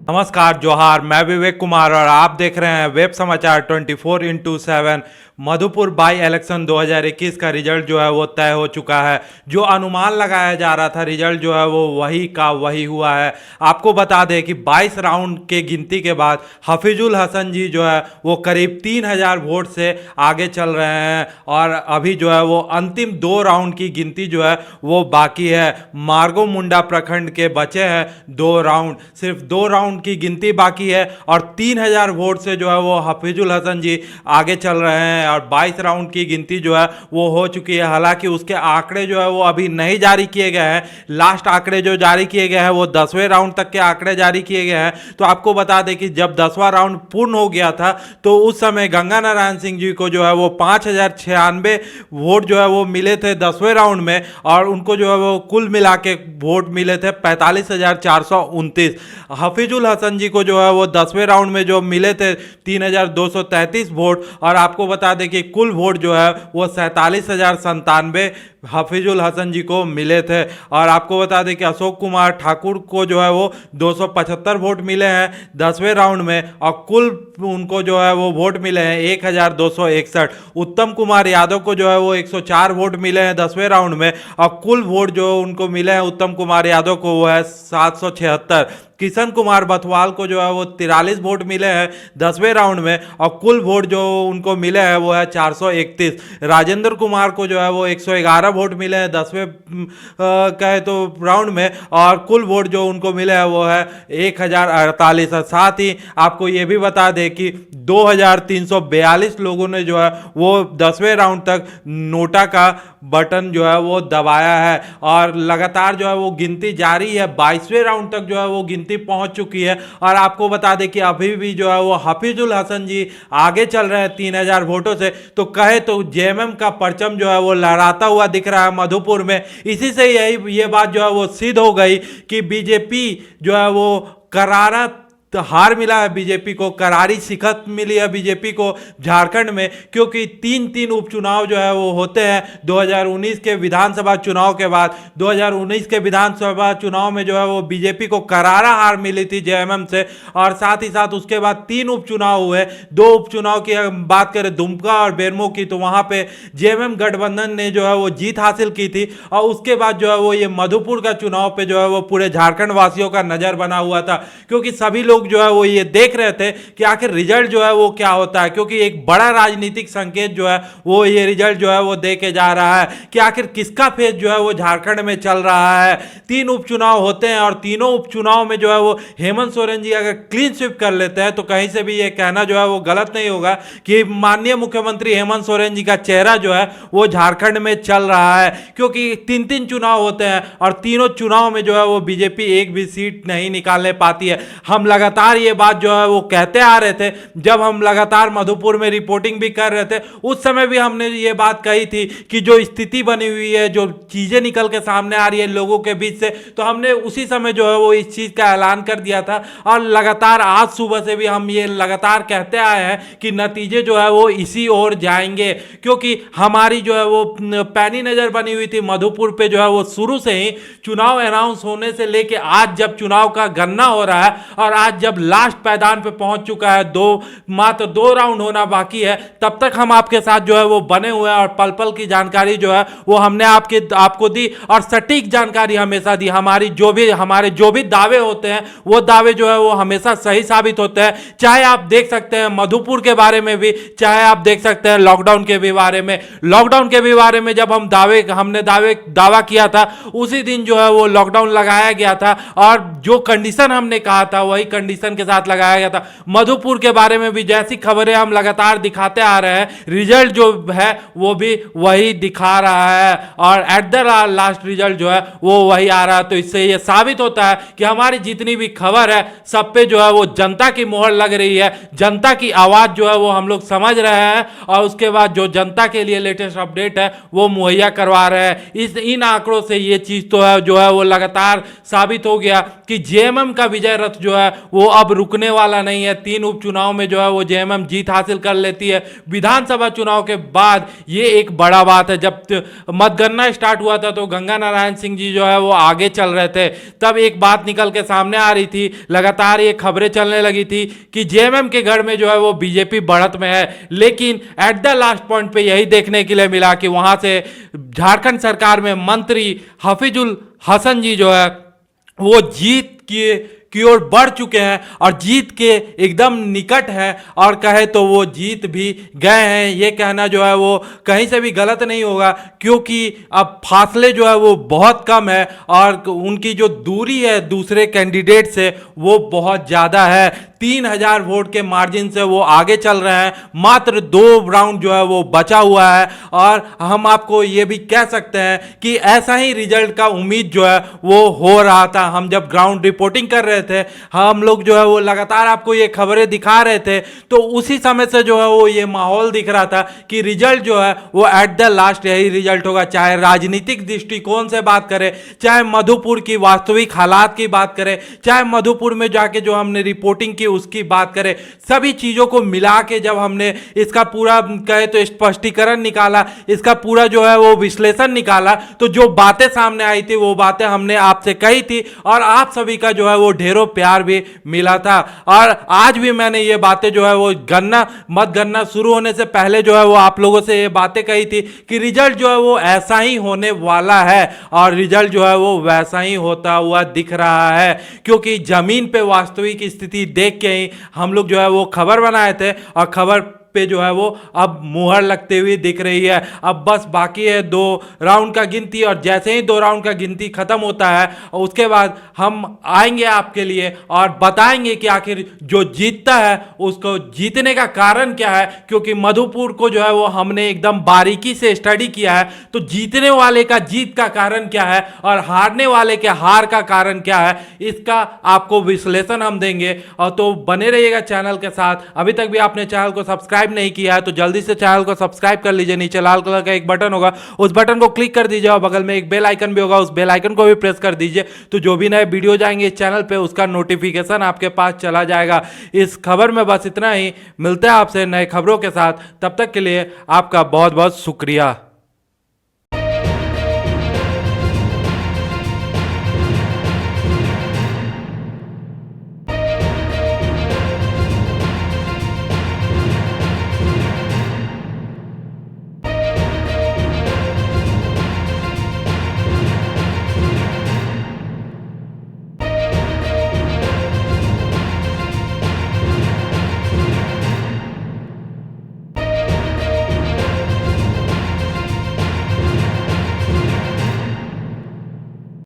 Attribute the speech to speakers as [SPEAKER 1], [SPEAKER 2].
[SPEAKER 1] नमस्कार जोहार, मैं विवेक कुमार और आप देख रहे हैं वेब समाचार 24x7। मधुपुर बाई इलेक्शन 2021 का रिजल्ट जो है वो तय हो चुका है। जो अनुमान लगाया जा रहा था रिजल्ट जो है वो वही का वही हुआ है। आपको बता दें कि 22 राउंड के गिनती के बाद हफीजुल हसन जी जो है वो करीब 3000 वोट से आगे चल रहे हैं और अभी जो है वो अंतिम 2 राउंड की गिनती जो है वो बाकी है। मार्गो मुंडा प्रखंड के बचे हैं 2 राउंड, सिर्फ 2 राउंड की गिनती बाकी है और 3000 वोट से जो है वो हफीजुल हसन जी आगे चल रहे हैं और 22 राउंड की गिनती जो है वो हो चुकी है। हालांकि उसके आंकड़े जो है वो अभी नहीं जारी किए गए हैं। लास्ट आंकड़े जो जारी किए गए हैं वो 10वें राउंड तक के आंकड़े जारी किए गए हैं। तो आपको बता दें कि जब 10वां राउंड पूर्ण हो गया था तो उस समय गंगा नारायण सिंह जी को जो है वो 5096 वोट जो है वो मिले थे 10वें राउंड में और उनको जो है वो कुल मिला के वोट मिले थे 45,429। हफीजुल हसन जी को जो है वो 10वें राउंड में जो मिले थे 3233 वोट और आपको बता दें कि कुल वोट जो है वो 47,097 हफीजुल हसन जी को मिले थे। और आपको बता दें कि अशोक कुमार ठाकुर को जो है वो 275 वोट मिले हैं 10वें राउंड में और कुल उनको जो है वो वोट मिले हैं 1261। उत्तम कुमार यादव को जो है वो 104 वोट मिले हैं 10वें राउंड में और कुल वोट जो उनको मिले हैं उत्तम कुमार यादव को वो है 776। किशन कुमार बथवाल को जो है वो 43 वोट मिले हैं 10वें राउंड में और कुल वोट जो उनको मिले हैं वो है 431। राजेंद्र कुमार को जो है वो 111 वोट मिले हैं 10वें कहे तो राउंड में और कुल वोट जो उनको मिले हैं वो है 1048। साथ ही आपको ये भी बता दें कि 2342 लोगों ने जो है वो 10वें राउंड तक नोटा का बटन जो है वो दबाया है और लगातार जो है वो गिनती जारी है। 22वें राउंड तक जो है वो गिनती पहुंच चुकी है और आपको बता दें कि अभी भी जो है वो हफीजुल हसन जी आगे चल रहे हैं 3000 वोटों से। तो कहे तो जेएमएम का परचम जो है वो लहराता हुआ दिख रहा है मधुपुर में। इसी से ये बात जो है वो सिद्ध हो गई कि बीजेपी जो है वो करारा तो हार मिला है, बीजेपी को करारी शिकस्त मिली है बीजेपी को झारखंड में, क्योंकि 3 उपचुनाव जो है वो होते हैं 2019 के विधानसभा चुनाव के बाद। 2019 के विधानसभा चुनाव में जो है वो बीजेपी को करारा हार मिली थी जेएमएम से और साथ ही साथ उसके बाद 3 उपचुनाव हुए। 2 उपचुनाव की बात करें दुमका और बेरमो की तो वहां पे जेएमएम गठबंधन ने जो है वो जीत हासिल की थी और उसके बाद जो है वो ये मधुपुर का चुनाव पे जो है वो पूरे झारखंड वासियों का नजर बना हुआ था, क्योंकि सभी लोग जो है वो ये देख रहे थे कि आखिर रिजल्ट जो है वो क्या होता है, क्योंकि एक बड़ा राजनीतिक संकेत जो है वो ये रिजल्ट जो है वो दे के जा रहा है कि आखिर किसका फेज जो है वो झारखंड में चल रहा है। 3 उपचुनाव होते हैं और तीनों उपचुनाव में जो है वो हेमंत सोरेन जी अगर क्लीन स्वीप कर लेते हैं तो कहीं से भी ये कहना जो है वो गलत नहीं होगा कि माननीय मुख्यमंत्री हेमंत सोरेन जी का चेहरा जो है वो झारखंड में चल रहा है, क्योंकि 3 चुनाव होते हैं और तीनों चुनाव में जो है वो बीजेपी एक भी सीट नहीं निकालने पाती है। हम लगातार ये बात जो है वो कहते आ रहे थे, जब हम लगातार मधुपुर में रिपोर्टिंग भी कर रहे थे उस समय भी हमने ये बात कही थी कि जो स्थिति बनी हुई है, जो चीजें निकल के सामने आ रही है लोगों के बीच से, तो हमने उसी समय जो है वो इस चीज का ऐलान कर दिया था और लगातार आज सुबह से भी हम ये लगातार कहते आए हैं कि नतीजे जो है वो इसी ओर जाएंगे, क्योंकि हमारी जो है वो पैनी नजर बनी हुई थी मधुपुर पे जो है वो शुरू से ही चुनाव अनाउंस होने से लेके आज जब चुनाव का गणना हो रहा है और आज जब लास्ट पायदान पे पहुंच चुका है, मात्र 2 राउंड होना बाकी है, तब तक हम आपके साथ जो है वो बने हुए हैं और पल पल की जानकारी जो है वो हमने आपको दी और सटीक जानकारी हमेशा दी। हमारे जो भी दावे होते हैं वो दावे जो है वो हमेशा सही साबित होते हैं, चाहे आप देख सकते हैं मधुपुर के बारे में भी, चाहे आप देख सकते हैं लॉकडाउन के भी बारे में। लॉकडाउन के भी बारे में जब हमने दावा किया था उसी दिन जो है वो लॉकडाउन लगाया गया था और जो कंडीशन हमने कहा था वही कंडीशन के साथ लगाया गया था। मधुपुर के बारे में भी जैसी खबरें हम लगातार दिखाते आ रहे हैं, रिजल्ट जो है वो भी वही दिखा रहा है और एट द लास्ट रिजल्ट जो है वो वही आ रहा है। तो इससे ये साबित होता है कि हमारी जितनी भी खबर है सब पे जो है वो जनता की मोहर लग रही है, जनता की आवाज जो है वो हम लोग समझ रहे हैं और उसके बाद जो जनता के लिए लेटेस्ट अपडेट है वो मुहैया करवा रहे हैं। इन आंकड़ों से ये चीज तो है जो है वो लगातार साबित हो गया कि जेएमएम का विजय रथ जो है वो अब रुकने वाला नहीं है। 3 उपचुनाव में जो है वो जेएमएम जीत हासिल कर लेती है। विधानसभा चुनाव के बाद ये एक बड़ा बात है। जब मतगणना स्टार्ट हुआ था तो गंगा नारायण सिंह जी जो है वो आगे चल रहे थे, तब एक बात निकल के सामने आ रही थी, लगातार ये खबरें चलने लगी थी कि जेएमएम के गढ़ में जो है वो बीजेपी बढ़त में है। लेकिन एट द लास्ट पॉइंट पे यही देखने के लिए मिला कि वहां से झारखंड सरकार में मंत्री हफीजुल हसन जी जो है वो जीत की ओर बढ़ चुके हैं और जीत के एकदम निकट है, और कहे तो वो जीत भी गए हैं। ये कहना जो है वो कहीं से भी गलत नहीं होगा, क्योंकि अब फासले जो है वो बहुत कम है और उनकी जो दूरी है दूसरे कैंडिडेट से वो बहुत ज़्यादा है। 3000 वोट के मार्जिन से वो आगे चल रहे हैं। मात्र 2 राउंड जो है वो बचा हुआ है, और हम आपको ये भी कह सकते हैं कि ऐसा ही रिजल्ट का उम्मीद जो है वो हो रहा था। हम जब ग्राउंड रिपोर्टिंग कर रहे थे, हम लोग जो है वो लगातार आपको ये खबरें दिखा रहे थे, तो उसी समय से जो है वो ये माहौल दिख रहा था कि रिजल्ट जो है वो एट द लास्ट यही रिजल्ट होगा। चाहे राजनीतिक दृष्टिकोण से बात करें, चाहे मधुपुर की वास्तविक हालात की बात करें, चाहे मधुपुर में जाके जो हमने रिपोर्टिंग की उसकी बात करें, सभी चीजों को मिला के जब हमने इसका पूरा कहे तो स्पष्टीकरण निकाला, इसका पूरा जो है वो विश्लेषण निकाला, तो जो बातें सामने आई थी वो बातें हमने आपसे कही थी और आप सभी का जो है वो ढेरों प्यार भी मिला था। और आज भी मैंने ये बातें जो है वो मतगणना शुरू होने से पहले जो है वो आप लोगों से ये बातें कही थी कि रिजल्ट जो है वो ऐसा ही होने वाला है, और रिजल्ट जो है वो वैसा ही होता हुआ दिख रहा है, क्योंकि जमीन पे वास्तविक स्थिति देख के ही हम लोग जो है वो खबर बनाए थे और खबर पे जो है वो अब मुहर लगते हुए दिख रही है। अब बस बाकी है 2 राउंड का गिनती, और जैसे ही 2 राउंड का गिनती खत्म होता है उसके बाद हम आएंगे आपके लिए और बताएंगे कि आखिर जो जीतता है उसको जीतने का कारण क्या है, क्योंकि मधुपुर को जो है वो हमने एकदम बारीकी से स्टडी किया है। तो जीतने वाले का जीत का कारण क्या है और हारने वाले के हार का कारण क्या है, इसका आपको विश्लेषण हम देंगे। और तो बने रहिएगा चैनल के साथ। अभी तक भी आपने चैनल को सब्सक्राइब नहीं किया है तो जल्दी से चैनल को सब्सक्राइब कर लीजिए। नीचे लाल कलर का एक बटन होगा, उस बटन को क्लिक कर दीजिए और बगल में एक बेल आइकन भी होगा, उस बेल आइकन को भी प्रेस कर दीजिए। तो जो भी नए वीडियो जाएंगे इस चैनल पे उसका नोटिफिकेशन आपके पास चला जाएगा। इस खबर में बस इतना ही। मिलते हैं आपसे नए खबरों के साथ, तब तक के लिए आपका बहुत बहुत शुक्रिया।